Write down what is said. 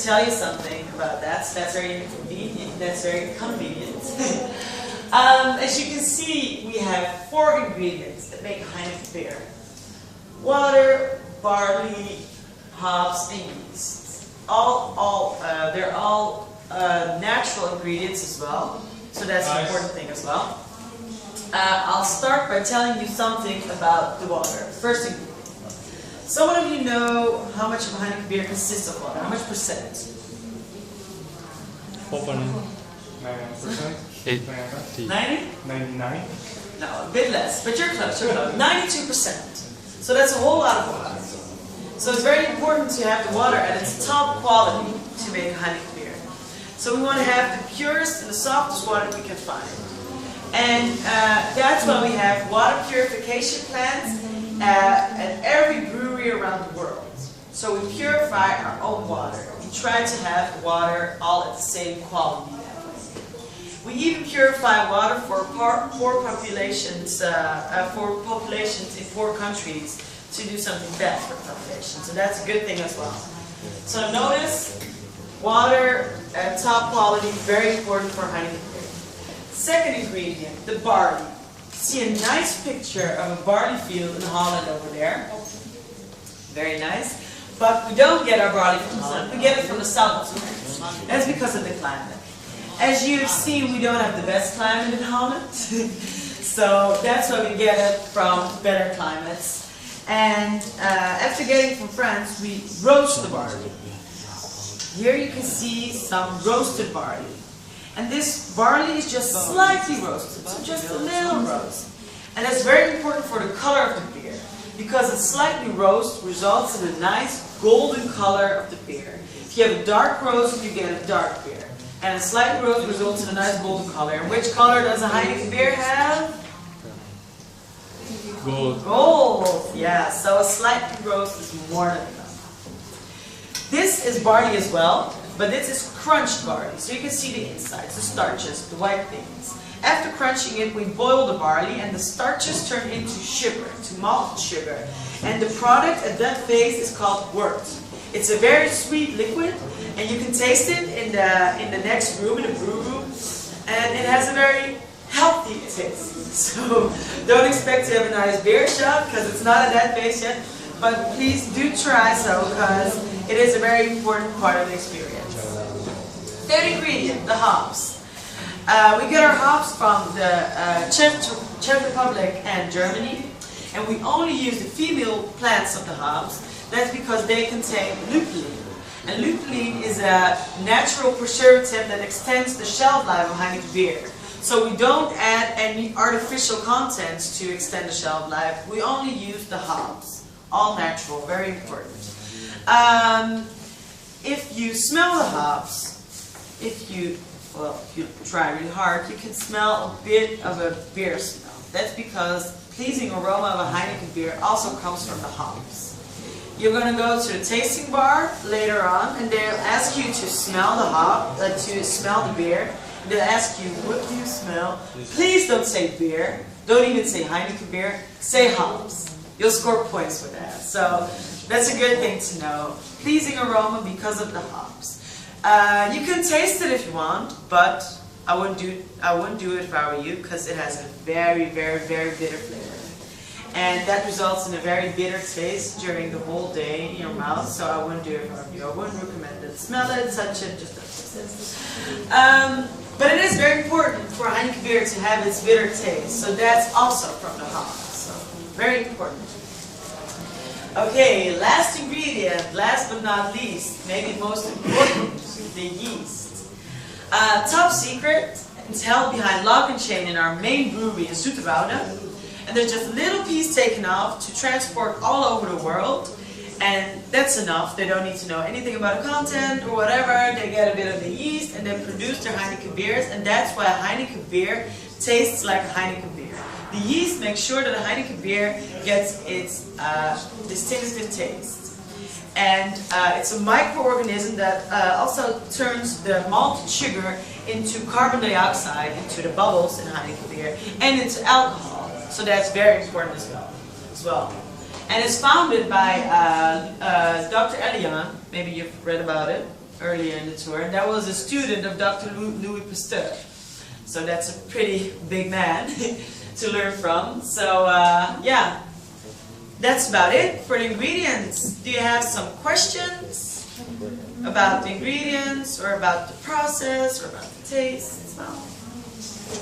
tell you something about that. So that's very convenient. That's very convenient. As you can see, we have 4 ingredients that make Heineken beer: water, barley, hops, and yeast. They're all natural ingredients as well. So that's an important thing as well. I'll start by telling you something about the water. First ingredient. Someone of you know how much of a Heineken beer consists of water? How much percent? 4%. 90? 99. No, a bit less, but you're close, you're close. 92%. So that's a whole lot of water. So it's very important to have the water at its top quality to make a Heineken beer. So we want to have the purest and the softest water we can find. And that's why we have water purification plants at every brewery around the world. So we purify our own water. We try to have the water all at the same quality that way. We even purify water for poor populations, in poor countries to do something best for the population. So that's a good thing as well. So notice, water at top quality, very important for Heineken beer. Second ingredient, the barley. See a nice picture of a barley field in Holland over there. Very nice. But we don't get our barley from Holland. We get it from the south of France. That's because of the climate. As you've seen, we don't have the best climate in Holland. So that's why we get it from better climates. And after getting it from France, we roast the barley. Here you can see some roasted barley. And this barley is just slightly roasted, so just a little roast. And that's very important for the color of the beer, because a slightly roast results in a nice golden color of the beer. If you have a dark roast, you get a dark beer. And a slight roast results in a nice golden color. And which color does a Heineken beer have? Gold. Gold, yeah, so a slightly roast is more than enough. This is barley as well. But this is crunched barley, so you can see the insides, the starches, the white things. After crunching it, we boil the barley, and the starches turn into sugar, to malted sugar. And the product at that phase is called wort. It's a very sweet liquid, and you can taste it in the next room, in the brew room, and it has a very healthy taste. So don't expect to have a nice beer shot, because it's not at that phase yet. But please do try so, because it is a very important part of the experience. Third ingredient, the hops. We get our hops from the Czech Republic and Germany, and we only use the female plants of the hops. That's because they contain lupulin. And lupulin is a natural preservative that extends the shelf life of Heineken beer. So we don't add any artificial contents to extend the shelf life. We only use the hops. All natural, very important. If you smell the hops, if you try really hard, you can smell a bit of a beer smell. That's because pleasing aroma of a Heineken beer also comes from the hops. You're going to go to the tasting bar later on, and they'll ask you to smell the hop, to smell the beer. They'll ask you, what do you smell? Please don't say beer. Don't even say Heineken beer. Say hops. You'll score points for that. So that's a good thing to know. Pleasing aroma because of the hops. You can taste it if you want, but I wouldn't do it if I were you, because it has a very, very, very bitter flavor. And that results in a very bitter taste during the whole day in your mouth, so I wouldn't do it if I were you. I wouldn't recommend it. Smell it, touch it, just don't taste it. But it is very important for Heineken beer to have its bitter taste, so that's also from the hops. So very important. Okay, last ingredient, last but not least, maybe most important, the yeast. Top secret, it's held behind lock and chain in our main brewery in Zoeterwoude. And there's just a little piece taken off to transport all over the world. And that's enough. They don't need to know anything about the content or whatever. They get a bit of the yeast and they produce their Heineken beers. And that's why a Heineken beer tastes like a Heineken beer. The yeast makes sure that a Heineken beer gets its distinctive taste. And it's a microorganism that also turns the malted sugar into carbon dioxide, into the bubbles in Heineken beer, and into alcohol. So that's very important as well. And it's founded by Dr. Elian, maybe you've read about it, earlier in the tour, and that was a student of Dr. Louis Pasteur. So that's a pretty big man to learn from. So yeah, that's about it for the ingredients. Do you have some questions about the ingredients, or about the process, or about the taste, smell?